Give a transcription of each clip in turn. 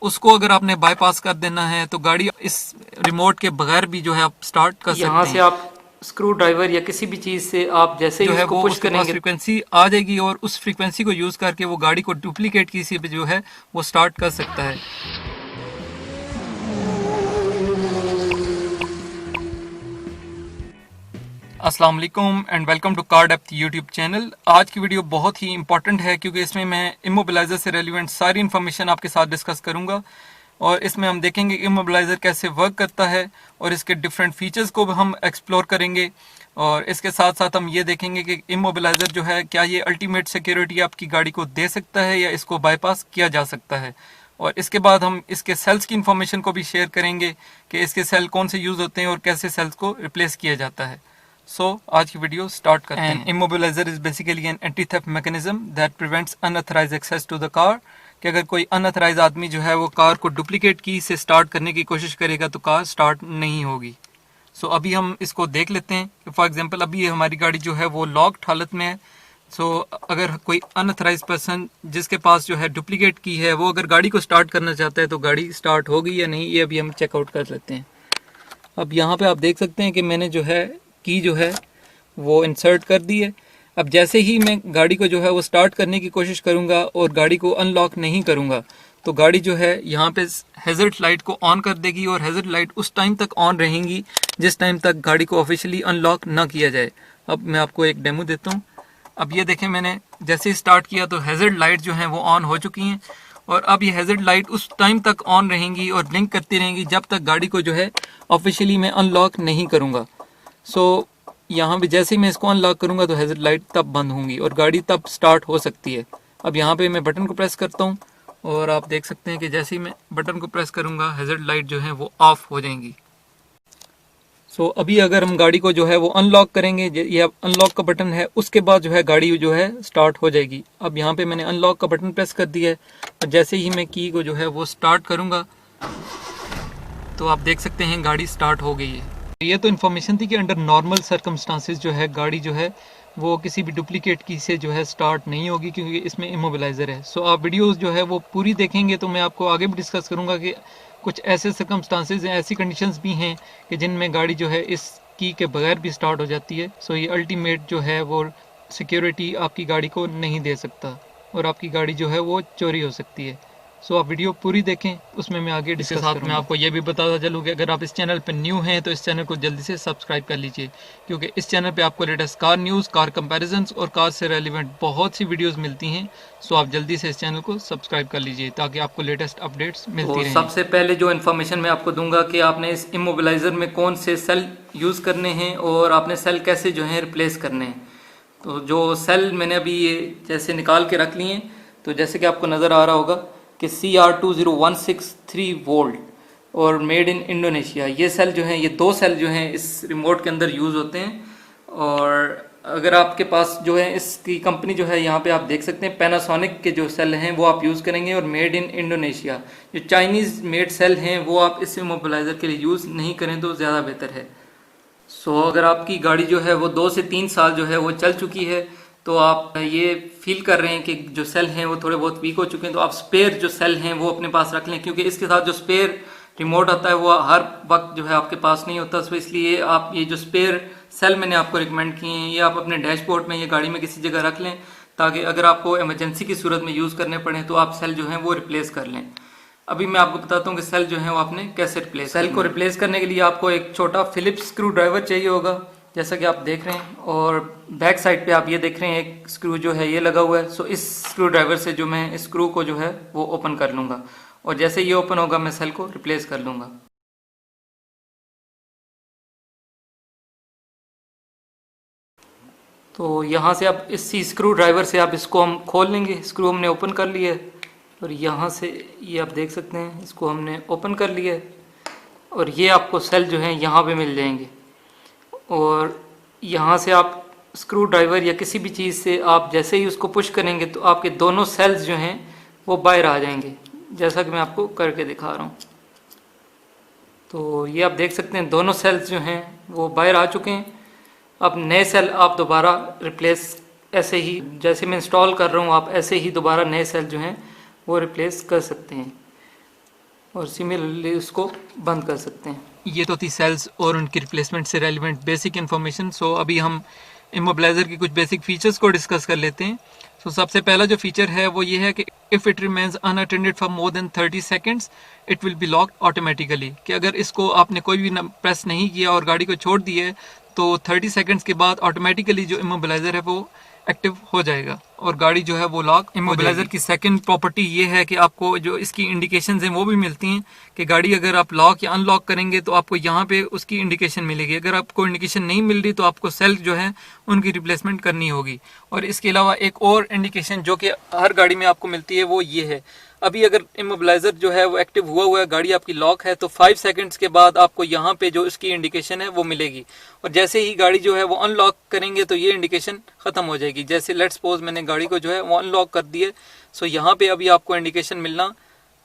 उसको अगर आपने बाईपास कर देना है तो गाड़ी इस रिमोट के बगैर भी जो है आप स्टार्ट कर सकते हैं। यहाँ से आप स्क्रू ड्राइवर या किसी भी चीज़ से आप जैसे ही जो है उसको वो पुश उसके पास करेंगे फ्रीक्वेंसी आ जाएगी और उस फ्रीक्वेंसी को यूज करके वो गाड़ी को डुप्लीकेट किसी पे जो है वो स्टार्ट कर सकता है। अस्सलाम वालेकुम and welcome to car depth YouTube channel. आज की वीडियो बहुत ही इंपॉर्टेंट है क्योंकि इसमें मैं इमोबिलाइजर से रेलिवेंट सारी इन्फॉर्मेशन आपके साथ डिस्कस करूंगा और इसमें हम देखेंगे इमोबिलाइजर कैसे वर्क करता है और इसके डिफरेंट फीचर्स को भी हम एक्सप्लोर करेंगे और इसके साथ साथ हम ये देखेंगे कि इमोबिलाइजर जो है क्या ये अल्टीमेट सिक्योरिटी आपकी गाड़ी को दे सकता है या इसको बाईपास किया जा सकता है। और इसके बाद हम इसके सेल्स की इन्फॉर्मेशन को भी शेयर करेंगे कि इसके सेल कौन से यूज़ होते हैं और कैसे सेल्स को रिप्लेस किया जाता है। आज की वीडियो स्टार्ट करते हैं। Immobiliser is basically an anti theft mechanism that prevents unauthorised access to the car. कि अगर कोई अनऑथराइज्ड आदमी जो है वो कार को डुप्लीकेट की से स्टार्ट करने की कोशिश करेगा तो कार स्टार्ट नहीं होगी। अभी हम इसको देख लेते हैं। फॉर एग्जांपल अभी हमारी गाड़ी जो है वो लॉक्ड हालत में है। अगर कोई अनऑथराइज्ड पर्सन जिसके पास जो है डुप्लीकेट की है वो अगर गाड़ी को स्टार्ट करना चाहता है तो गाड़ी स्टार्ट होगी या नहीं, ये अभी हम चेकआउट कर लेते हैं। अब यहाँ पे आप देख सकते हैं कि मैंने जो है की जो है वो इंसर्ट कर दी है। अब जैसे ही मैं गाड़ी को जो है वो स्टार्ट करने की कोशिश करूंगा और गाड़ी को अनलॉक नहीं करूंगा तो गाड़ी जो है यहाँ पे हैजर्ड लाइट को ऑन कर देगी और हैजर्ड लाइट उस टाइम तक ऑन रहेंगी जिस टाइम तक गाड़ी को ऑफिशियली अनलॉक ना किया जाए। अब मैं आपको एक डेमो देता हूँ। अब ये देखें, मैंने जैसे ही स्टार्ट किया तो हैजर्ड लाइट जो है वो ऑन हो चुकी हैं और अब ये हैजर्ड लाइट उस टाइम तक ऑन रहेंगी और ब्लिंक करती रहेंगी जब तक गाड़ी को जो है ऑफिशियली मैं अनलॉक नहीं करूँगा। यहाँ पे जैसे ही मैं इसको अनलॉक करूँगा तो हैजर्ड लाइट तब बंद होंगी और गाड़ी तब स्टार्ट हो सकती है। अब यहाँ पे मैं बटन को प्रेस करता हूँ और आप देख सकते हैं कि जैसे ही मैं बटन को प्रेस करूँगा हैजर्ड लाइट जो है वो ऑफ हो जाएंगी। अभी अगर हम गाड़ी को जो है वो अनलॉक करेंगे, ये अनलॉक का बटन है, उसके बाद जो है गाड़ी जो है स्टार्ट हो जाएगी। अब यहाँ पे मैंने अनलॉक का बटन प्रेस कर दिया है और जैसे ही मैं की को जो है वो स्टार्ट करूँगा तो आप देख सकते हैं गाड़ी स्टार्ट हो गई है। ये तो इन्फॉर्मेशन थी कि अंडर नॉर्मल सर्कमस्टांसिस जो है गाड़ी जो है वो किसी भी डुप्लीकेट की से जो है स्टार्ट नहीं होगी क्योंकि इसमें इमोबिलाइजर है। आप वीडियोस जो है वो पूरी देखेंगे तो मैं आपको आगे भी डिस्कस करूंगा कि कुछ ऐसे सर्कमस्टांसिस हैं, ऐसी कंडीशंस भी हैं कि जिनमें गाड़ी जो है इस की के बगैर भी स्टार्ट हो जाती है। ये अल्टीमेट जो है वो सिक्योरिटी आपकी गाड़ी को नहीं दे सकता और आपकी गाड़ी जो है वो चोरी हो सकती है। आप वीडियो पूरी देखें, उसमें मैं आगे डिस्कस करूंगा। साथ में आपको ये भी बताता चलूँ कि अगर आप इस चैनल पर न्यू हैं तो इस चैनल को जल्दी से सब्सक्राइब कर लीजिए क्योंकि इस चैनल पे आपको latest car news, car comparisons और कार से रेलिवेंट बहुत सी वीडियोस मिलती हैं। आप जल्दी से इस चैनल को सब्सक्राइब कर लीजिए ताकि आपको लेटेस्ट अपडेट्स मिलती रहें। सबसे पहले जो इन्फॉर्मेशन मैं आपको दूंगा कि आपने इस इमोबिलाइजर में कौन से सेल यूज़ करने हैं और आपने सेल कैसे जो है रिप्लेस करने हैं। तो जो सेल मैंने अभी ये जैसे निकाल के रख लिए हैं, तो जैसे कि आपको नज़र आ रहा होगा कि CR20163 वोल्ट और मेड इन इंडोनेशिया, ये सेल जो हैं, ये दो सेल जो हैं इस रिमोट के अंदर यूज़ होते हैं। और अगर आपके पास जो है इसकी कंपनी जो है यहाँ पे आप देख सकते हैं पैनासोनिक के जो सेल हैं वो आप यूज़ करेंगे और मेड इन इंडोनेशिया। जो चाइनीज़ मेड सेल हैं वो आप इस इमोबिलाइजर के लिए यूज़ नहीं करें तो ज़्यादा बेहतर है। अगर आपकी गाड़ी जो है वो 2 से 3 साल जो है वो चल चुकी है तो आप ये फील कर रहे हैं कि जो सेल हैं वो थोड़े बहुत वीक हो चुके हैं तो आप स्पेयर जो सेल हैं वो अपने पास रख लें क्योंकि इसके साथ जो स्पेयर रिमोट आता है वो हर वक्त जो है आपके पास नहीं होता। इसलिए आप ये जो स्पेयर सेल मैंने आपको रिकमेंड किए हैं ये आप अपने डैशबोर्ड में या गाड़ी में किसी जगह रख लें ताकि अगर आपको इमरजेंसी की सूरत में यूज़ करने पड़े तो आप सेल जो हैं वो रिप्लेस कर लें। अभी मैं आपको बताता हूँ कि सेल जो है वो आपने कैसे रिप्लेस। सेल को रिप्लेस करने के लिए आपको एक छोटा फिलिप्स स्क्रू ड्राइवर चाहिए होगा जैसा कि आप देख रहे हैं और बैक साइड पे आप ये देख रहे हैं एक स्क्रू जो है ये लगा हुआ है। इस स्क्रू ड्राइवर से जो मैं इस स्क्रू को जो है वो ओपन कर लूँगा और जैसे ये ओपन होगा मैं सेल को रिप्लेस कर लूँगा। तो यहाँ से आप इसी स्क्रू ड्राइवर से आप इसको हम खोल लेंगे। स्क्रू हमने ओपन कर लिया है और यहाँ से ये आप देख सकते हैं इसको हमने ओपन कर लिया है और ये आपको सेल जो है यहाँ पे मिल जाएंगे और यहाँ से आप स्क्रू ड्राइवर या किसी भी चीज़ से आप जैसे ही उसको पुश करेंगे तो आपके दोनों सेल्स जो हैं वो बाहर आ जाएंगे जैसा कि मैं आपको करके दिखा रहा हूँ। तो ये आप देख सकते हैं दोनों सेल्स जो हैं वो बाहर आ चुके हैं। अब नए सेल आप दोबारा रिप्लेस ऐसे ही जैसे मैं इंस्टॉल कर रहा हूँ आप ऐसे ही दोबारा नए सेल जो हैं वो रिप्लेस कर सकते हैं। और सिमिलरली उसको बंद कर सकते हैं। ये तो थी सेल्स और उनकी रिप्लेसमेंट से रेलिवेंट बेसिक इन्फॉर्मेशन। सो अभी हम इमोबिलाइजर की कुछ बेसिक फीचर्स को डिस्कस कर लेते हैं। सो सबसे पहला जो फीचर है वो ये है कि if it remains unattended for more than 30 seconds it will be locked automatically, कि अगर इसको आपने कोई भी प्रेस नहीं किया और गाड़ी को छोड़ दिए तो 30 सेकेंड्स के बाद ऑटोमेटिकली जो इमोबिलाइजर है वो एक्टिव हो जाएगा और गाड़ी जो है वो लॉक। इमोबिलाइजर की सेकंड प्रॉपर्टी ये है कि आपको जो इसकी इंडिकेशंस हैं वो भी मिलती हैं कि गाड़ी अगर आप लॉक या अनलॉक करेंगे तो आपको यहाँ पे उसकी इंडिकेशन मिलेगी। अगर आपको इंडिकेशन नहीं मिल रही तो आपको सेल्फ जो है उनकी रिप्लेसमेंट करनी होगी। और इसके अलावा एक और इंडिकेशन जो कि हर गाड़ी में आपको मिलती है वो ये है, अभी अगर इमोबिलाइजर जो है वो एक्टिव हुआ है, गाड़ी आपकी लॉक है, तो 5 सेकंड्स के बाद आपको यहाँ पे जो इसकी इंडिकेशन है वो मिलेगी। और जैसे ही गाड़ी जो है वो अनलॉक करेंगे तो ये इंडिकेशन खत्म हो जाएगी। जैसे लेट्स सपोज मैंने गाड़ी को जो है वो अनलॉक कर दिए, सो यहाँ पे अभी आपको इंडिकेशन मिलना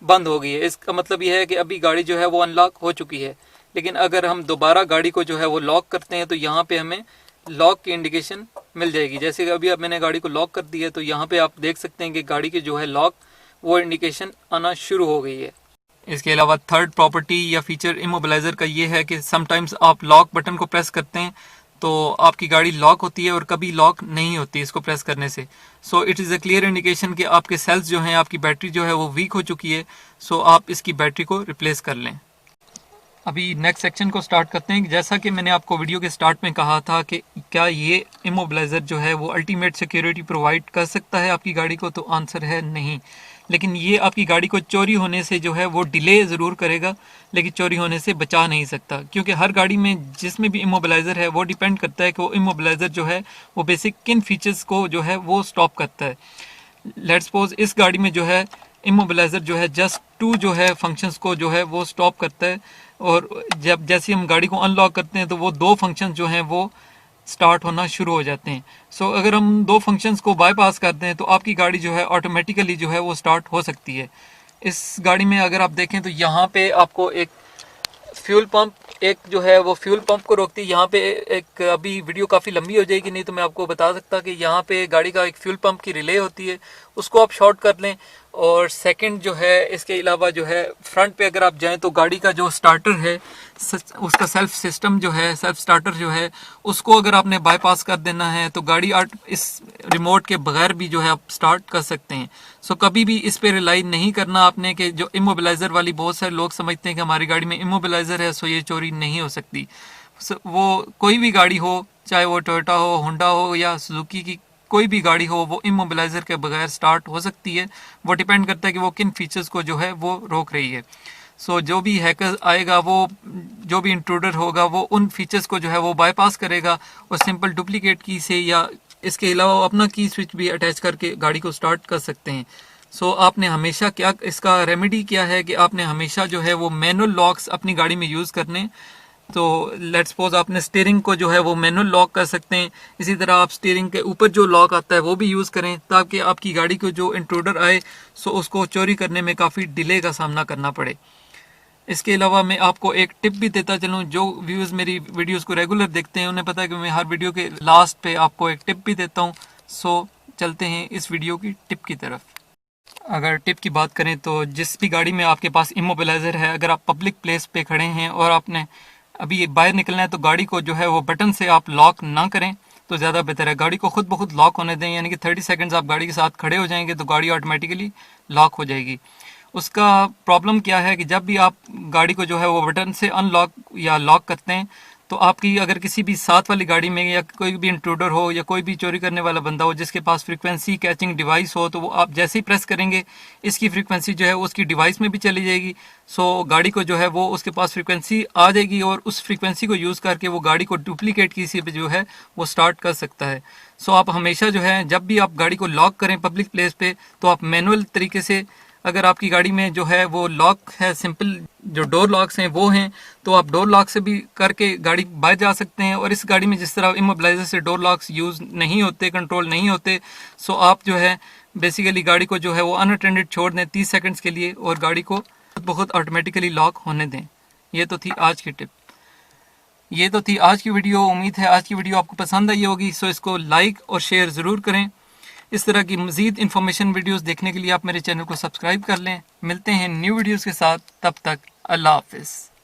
बंद हो गई है। इसका मतलब ये है कि अभी गाड़ी जो है वो अनलॉक हो चुकी है। लेकिन अगर हम दोबारा गाड़ी को जो है वो लॉक करते हैं तो यहाँ पे हमें लॉक की इंडिकेशन मिल जाएगी। जैसे अभी अब मैंने गाड़ी को लॉक कर दिया है तो यहाँ पे आप देख सकते हैं कि गाड़ी की जो है लॉक वो इंडिकेशन आना शुरू हो गई है। इसके अलावा थर्ड प्रॉपर्टी या फीचर इमोबिलाइजर का ये है कि समटाइम्स आप लॉक बटन को प्रेस करते हैं तो आपकी गाड़ी लॉक होती है और कभी लॉक नहीं होती इसको प्रेस करने से। So it is a clear indication कि आपके सेल्स जो हैं, आपकी बैटरी जो है वो वीक हो चुकी है। सो आप इसकी बैटरी को रिप्लेस कर लें। अभी नेक्स्ट सेक्शन को स्टार्ट करते हैं। जैसा कि मैंने आपको वीडियो के स्टार्ट में कहा था कि क्या ये इमोबिलाइजर जो है वो अल्टीमेट सिक्योरिटी प्रोवाइड कर सकता है आपकी गाड़ी को, तो आंसर है नहीं। लेकिन ये आपकी गाड़ी को चोरी होने से जो है वो डिले ज़रूर करेगा, लेकिन चोरी होने से बचा नहीं सकता, क्योंकि हर गाड़ी में जिसमें भी इमोबिलाइज़र है वो डिपेंड करता है कि वो इमोबिलाइज़र जो है वो बेसिक किन फीचर्स को जो है वो स्टॉप करता है। लेट्स सपोज इस गाड़ी में जो है इमोबिलाइज़र जो है जस्ट 2 जो है फंक्शंस को जो है वो स्टॉप करता है, और जब जैसे हम गाड़ी को अनलॉक करते हैं तो वो 2 फंक्शंस जो हैं वो स्टार्ट होना शुरू हो जाते हैं। सो अगर हम 2 फंक्शंस को बाईपास करते हैं तो आपकी गाड़ी जो है ऑटोमेटिकली जो है वो स्टार्ट हो सकती है। इस गाड़ी में अगर आप देखें तो यहाँ पे आपको एक फ्यूल पंप, एक जो है वो फ्यूल पंप को रोकती है। यहाँ पे एक, अभी वीडियो काफ़ी लंबी हो जाएगी नहीं तो मैं आपको बता सकता कि यहाँ पे गाड़ी का एक फ्यूल पंप की रिले होती है, उसको आप शॉर्ट कर लें। और सेकंड जो है इसके अलावा जो है फ्रंट पे अगर आप जाएं तो गाड़ी का जो स्टार्टर है उसका सेल्फ सिस्टम जो है, सेल्फ स्टार्टर जो है, उसको अगर आपने बाईपास कर देना है तो गाड़ी इस रिमोट के बगैर भी जो है आप स्टार्ट कर सकते हैं। सो कभी भी इस पे रिलाई नहीं करना आपने कि जो इमोबिलाइज़र वाली, बहुत सारे लोग समझते हैं कि हमारी गाड़ी में इमोबिलाइज़र है सो ये चोरी नहीं हो सकती। वो कोई भी गाड़ी हो, चाहे वो टोयोटा हो, होंडा हो या सुजुकी की कोई भी गाड़ी हो, वो इमोबिलाइज़र के बगैर स्टार्ट हो सकती है। वो डिपेंड करता है कि वो किन फीचर्स को जो है वो रोक रही है। सो जो भी हैकर आएगा, वो जो भी इंट्रूडर होगा, वो उन फीचर्स को जो है वो बाईपास करेगा और सिंपल डुप्लीकेट की से या इसके अलावा अपना की स्विच भी अटैच करके गाड़ी को स्टार्ट कर सकते हैं। सो आपने हमेशा क्या, इसका रेमेडी क्या है कि आपने हमेशा जो है वो मैनुअल लॉक्स अपनी गाड़ी में यूज़ करने। तो लेट्स सपोज आपने स्टीयरिंग को जो है वो मैनुअल लॉक कर सकते हैं। इसी तरह आप स्टीयरिंग के ऊपर जो लॉक आता है वो भी यूज़ करें ताकि आपकी गाड़ी को जो इंट्रूडर आए सो उसको चोरी करने में काफ़ी डिले का सामना करना पड़े। इसके अलावा मैं आपको एक टिप भी देता चलूँ। जो व्यूज़ मेरी वीडियोस को रेगुलर देखते हैं उन्हें पता है कि मैं हर वीडियो के लास्ट पे आपको एक टिप भी देता हूँ। सो चलते हैं इस वीडियो की टिप की तरफ। अगर टिप की बात करें तो जिस भी गाड़ी में आपके पास इमोबिलाइज़र है, अगर आप पब्लिक प्लेस पे खड़े हैं और आपने अभी बाहर निकलना है तो गाड़ी को जो है वो बटन से आप लॉक ना करें तो ज़्यादा बेहतर है। गाड़ी को खुद ब खुद लॉक होने दें, यानी कि 30 सेकंड्स आप गाड़ी के साथ खड़े हो जाएंगे तो गाड़ी ऑटोमेटिकली लॉक हो जाएगी। उसका प्रॉब्लम क्या है कि जब भी आप गाड़ी को जो है वो बटन से अनलॉक या लॉक करते हैं तो आपकी अगर किसी भी साथ वाली गाड़ी में या कोई भी इंट्रूडर हो या कोई भी चोरी करने वाला बंदा हो जिसके पास फ्रीक्वेंसी कैचिंग डिवाइस हो, तो वो आप जैसे ही प्रेस करेंगे इसकी फ्रीक्वेंसी जो है उसकी डिवाइस में भी चली जाएगी। सो गाड़ी को जो है वो उसके पास फ्रीक्वेंसी आ जाएगी और उस फ्रीक्वेंसी को यूज़ करके वो गाड़ी को डुप्लीकेट किसी पे जो है वो स्टार्ट कर सकता है। सो आप हमेशा जो है जब भी आप गाड़ी को लॉक करें पब्लिक प्लेस पे तो आप मैनुअल तरीके से, अगर आपकी गाड़ी में जो है वो लॉक है, सिंपल जो डोर लॉक्स हैं वो हैं, तो आप डोर लॉक से भी करके गाड़ी बाहर जा सकते हैं। और इस गाड़ी में जिस तरह इमोबिलाइज़र से डोर लॉक्स यूज़ नहीं होते, कंट्रोल नहीं होते, सो आप जो है बेसिकली गाड़ी को जो है वो अनअटेंडेड छोड़ दें 30 सेकंड्स के लिए और गाड़ी को बहुत ऑटोमेटिकली लॉक होने दें। ये तो थी आज की टिप, ये तो थी आज की वीडियो। उम्मीद है आज की वीडियो आपको पसंद आई होगी। सो इसको लाइक और शेयर ज़रूर करें। इस तरह की मज़ीद इंफॉर्मेशन वीडियोस देखने के लिए आप मेरे चैनल को सब्सक्राइब कर लें। मिलते हैं न्यू वीडियोस के साथ, तब तक अल्लाह हाफिज़।